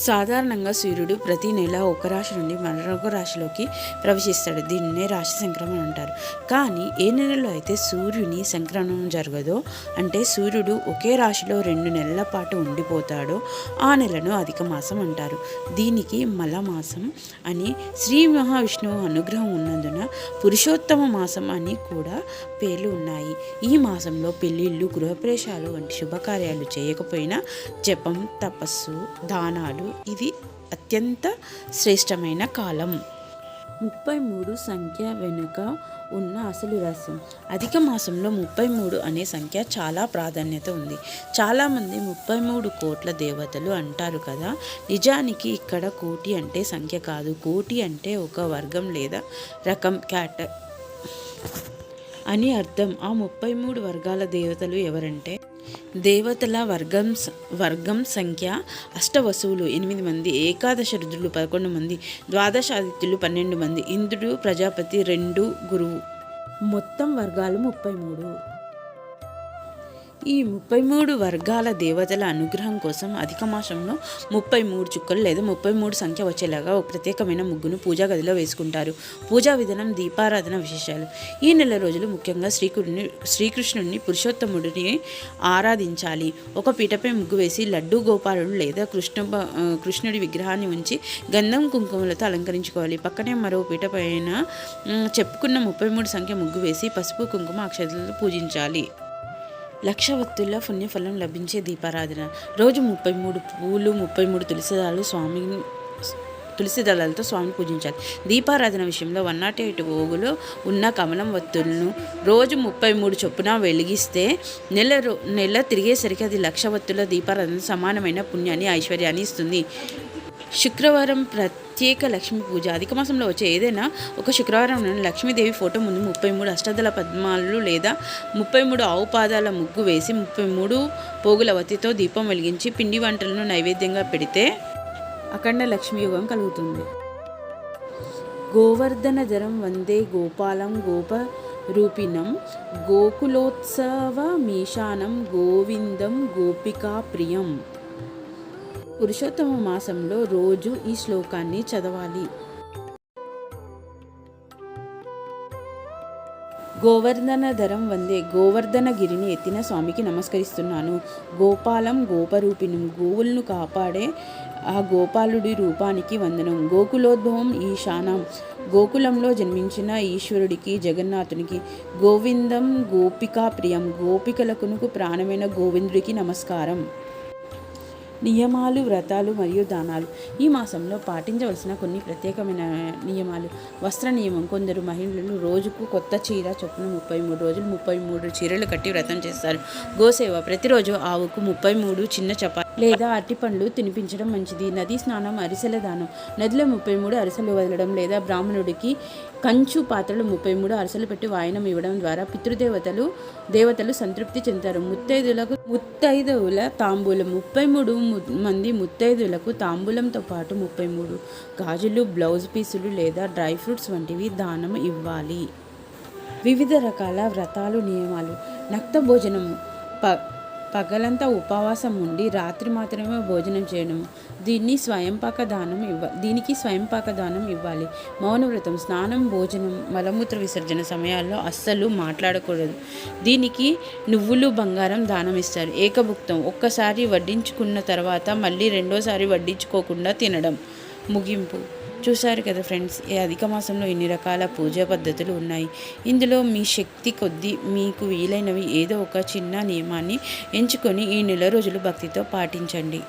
సాధారణంగా సూర్యుడు ప్రతి నెల ఒక రాశి నుండి మరొక రాశిలోకి ప్రవేశిస్తాడు. దీన్నే రాశి సంక్రమణ అంటారు. కానీ ఏ నెలలో అయితే సూర్యుని సంక్రమణం జరగదో, అంటే సూర్యుడు ఒకే రాశిలో 2 నెలల పాటు ఉండిపోతాడో ఆ నెలను అధిక మాసం అంటారు. దీనికి మలమాసం అని శ్రీ మహావిష్ణువు అనుగ్రహం ఉన్నందున పురుషోత్తమ మాసం అని కూడా పేర్లు ఉన్నాయి. ఈ మాసంలో పెళ్ళిళ్ళు, గృహప్రవేశాలు వంటి శుభకార్యాలు చేయకపోయినా జపం, తపస్సు, దానాలు ఇది అత్యంత శ్రేష్టమైన కాలం. 33 సంఖ్య వెనుక ఉన్న అసలు రహస్యం. అధిక మాసంలో 33 అనే సంఖ్య చాలా ప్రాధాన్యత ఉంది. చాలామంది 33 కోట్ల దేవతలు అంటారు కదా. నిజానికి ఇక్కడ కోటి అంటే సంఖ్య కాదు. కోటి అంటే ఒక వర్గం లేదా రకం, క్యాట్ అని అర్థం. ఆ 33 వర్గాల దేవతలు ఎవరంటే, దేవతల వర్గం సంఖ్య అష్టవసువులు 8 మంది, ఏకాదశ రుద్రులు 11 మంది, ద్వాదశ ఆదిత్యులు 12 మంది, ఇంద్రుడు, ప్రజాపతి 2, గురువు. మొత్తం వర్గాలు 33. ఈ 33 వర్గాల దేవతల అనుగ్రహం కోసం అధిక మాసంలో 33 చుక్కలు లేదా 33 సంఖ్య వచ్చేలాగా ఒక ప్రత్యేకమైన ముగ్గును పూజా గదిలో వేసుకుంటారు. పూజా విధానం, దీపారాధన విశేషాలు. ఈ నెల రోజులు ముఖ్యంగా శ్రీకృష్ణుడిని, పురుషోత్తముడిని ఆరాధించాలి. ఒక పీటపై ముగ్గు వేసి లడ్డూ గోపాలుడు లేదా కృష్ణుడి విగ్రహాన్ని ఉంచి గంధం, కుంకుమలతో అలంకరించుకోవాలి. పక్కనే మరో పీటపైన చెప్పుకున్న 33 సంఖ్య ముగ్గు వేసి పసుపు, కుంకుమ, అక్షతలతో పూజించాలి. లక్షవత్తుల పుణ్యఫలం లభించే దీపారాధన. రోజు 33 పూలు, 33 తులసి దళాలతో స్వామిని పూజించాలి. దీపారాధన విషయంలో 108 ఓగులో ఉన్న కమలం వత్తులను రోజు 33 చొప్పున వెలిగిస్తే నెల తిరిగేసరికి అది లక్షవత్తుల దీపారాధన సమానమైన పుణ్యాన్ని, ఐశ్వర్యాన్ని ఇస్తుంది. శుక్రవారం ప్రత్యేక లక్ష్మీ పూజ. అధిక మాసంలో వచ్చే ఏదైనా ఒక శుక్రవారం లక్ష్మీదేవి ఫోటో ముందు 33 అష్టదళ పద్మాలు లేదా 33 ఆవు పాదాల ముగ్గు వేసి 33 పోగుల వత్తితో దీపం వెలిగించి పిండి వంటలను నైవేద్యంగా పెడితే అఖండ లక్ష్మీ యోగం కలుగుతుంది. గోవర్ధన ధరం వందే గోపాలం గోపరూపిణం గోకులోత్సవ మీశానం గోవిందం గోపికా ప్రియం. పురుషోత్తమ మాసంలో రోజు ఈ శ్లోకాన్ని చదవాలి. గోవర్ధన ధరం వందే. గోవర్ధన గిరిని ఎత్తిన స్వామికి నమస్కరిస్తున్నాను. గోపాలం గోపరూపిణం. గోవులను కాపాడే ఆ గోపాలుడి రూపానికి వందనం. గోకులోద్భవం ఈశానం. గోకులంలో జన్మించిన ఈశ్వరుడికి, జగన్నాథునికి. గోవిందం గోపికా ప్రియం. గోపికలకు ప్రాణమైన గోవిందుడికి నమస్కారం. నియమాలు, వ్రతాలు మరియు దానాలు. ఈ మాసంలో పాటించవలసిన కొన్ని ప్రత్యేకమైన నియమాలు. వస్త్ర నియమం. కొందరు మహిళలు రోజుకు కొత్త చీర చొప్పున 33 రోజులు 33 చీరలు కట్టి వ్రతం చేస్తారు. గోసేవ. ప్రతిరోజు ఆవుకు 33 చిన్న చపాతీ లేదా అరటిపండ్లు తినిపించడం మంచిది. నదీ స్నానం, అరిసెల దానం. నదిలో 33 అరిసెలు వదలడం లేదా బ్రాహ్మణుడికి కంచు పాత్రలు 33 అరిసెలు పెట్టి వాయనం ఇవ్వడం ద్వారా దేవతలు సంతృప్తి చెందుతారు. ముత్తైదువుల తాంబూలం. 33 మంది ముత్తైదులకు తాంబూలంతో పాటు 33 గాజులు, బ్లౌజ్ పీసులు లేదా డ్రై ఫ్రూట్స్ వంటివి దానం ఇవ్వాలి. వివిధ రకాల వ్రతాలు, నియమాలు. నక్త భోజనం. పగలంతా ఉపవాసం ఉండి రాత్రి మాత్రమే భోజనం చేయడం. దీనికి స్వయంపాక దానం ఇవ్వాలి. మౌనవ్రతం. స్నానం, భోజనం, మలమూత్ర విసర్జన సమయాల్లో అస్సలు మాట్లాడకూడదు. దీనికి నువ్వులు, బంగారం దానం ఇస్తారు. ఏకభుక్తం. ఒక్కసారి వడ్డించుకున్న తర్వాత మళ్ళీ రెండోసారి వడ్డించుకోకుండా తినడం. ముగింపు. చూశారు కదా ఫ్రెండ్స్, ఈ అధిక మాసంలో ఇన్ని రకాల పూజా పద్ధతులు ఉన్నాయి. ఇందులో మీ శక్తి కొద్దీ మీకు వీలైనవి ఏదో ఒక చిన్న నియమాన్ని ఎంచుకొని ఈ నెల రోజులు భక్తితో పాటించండి.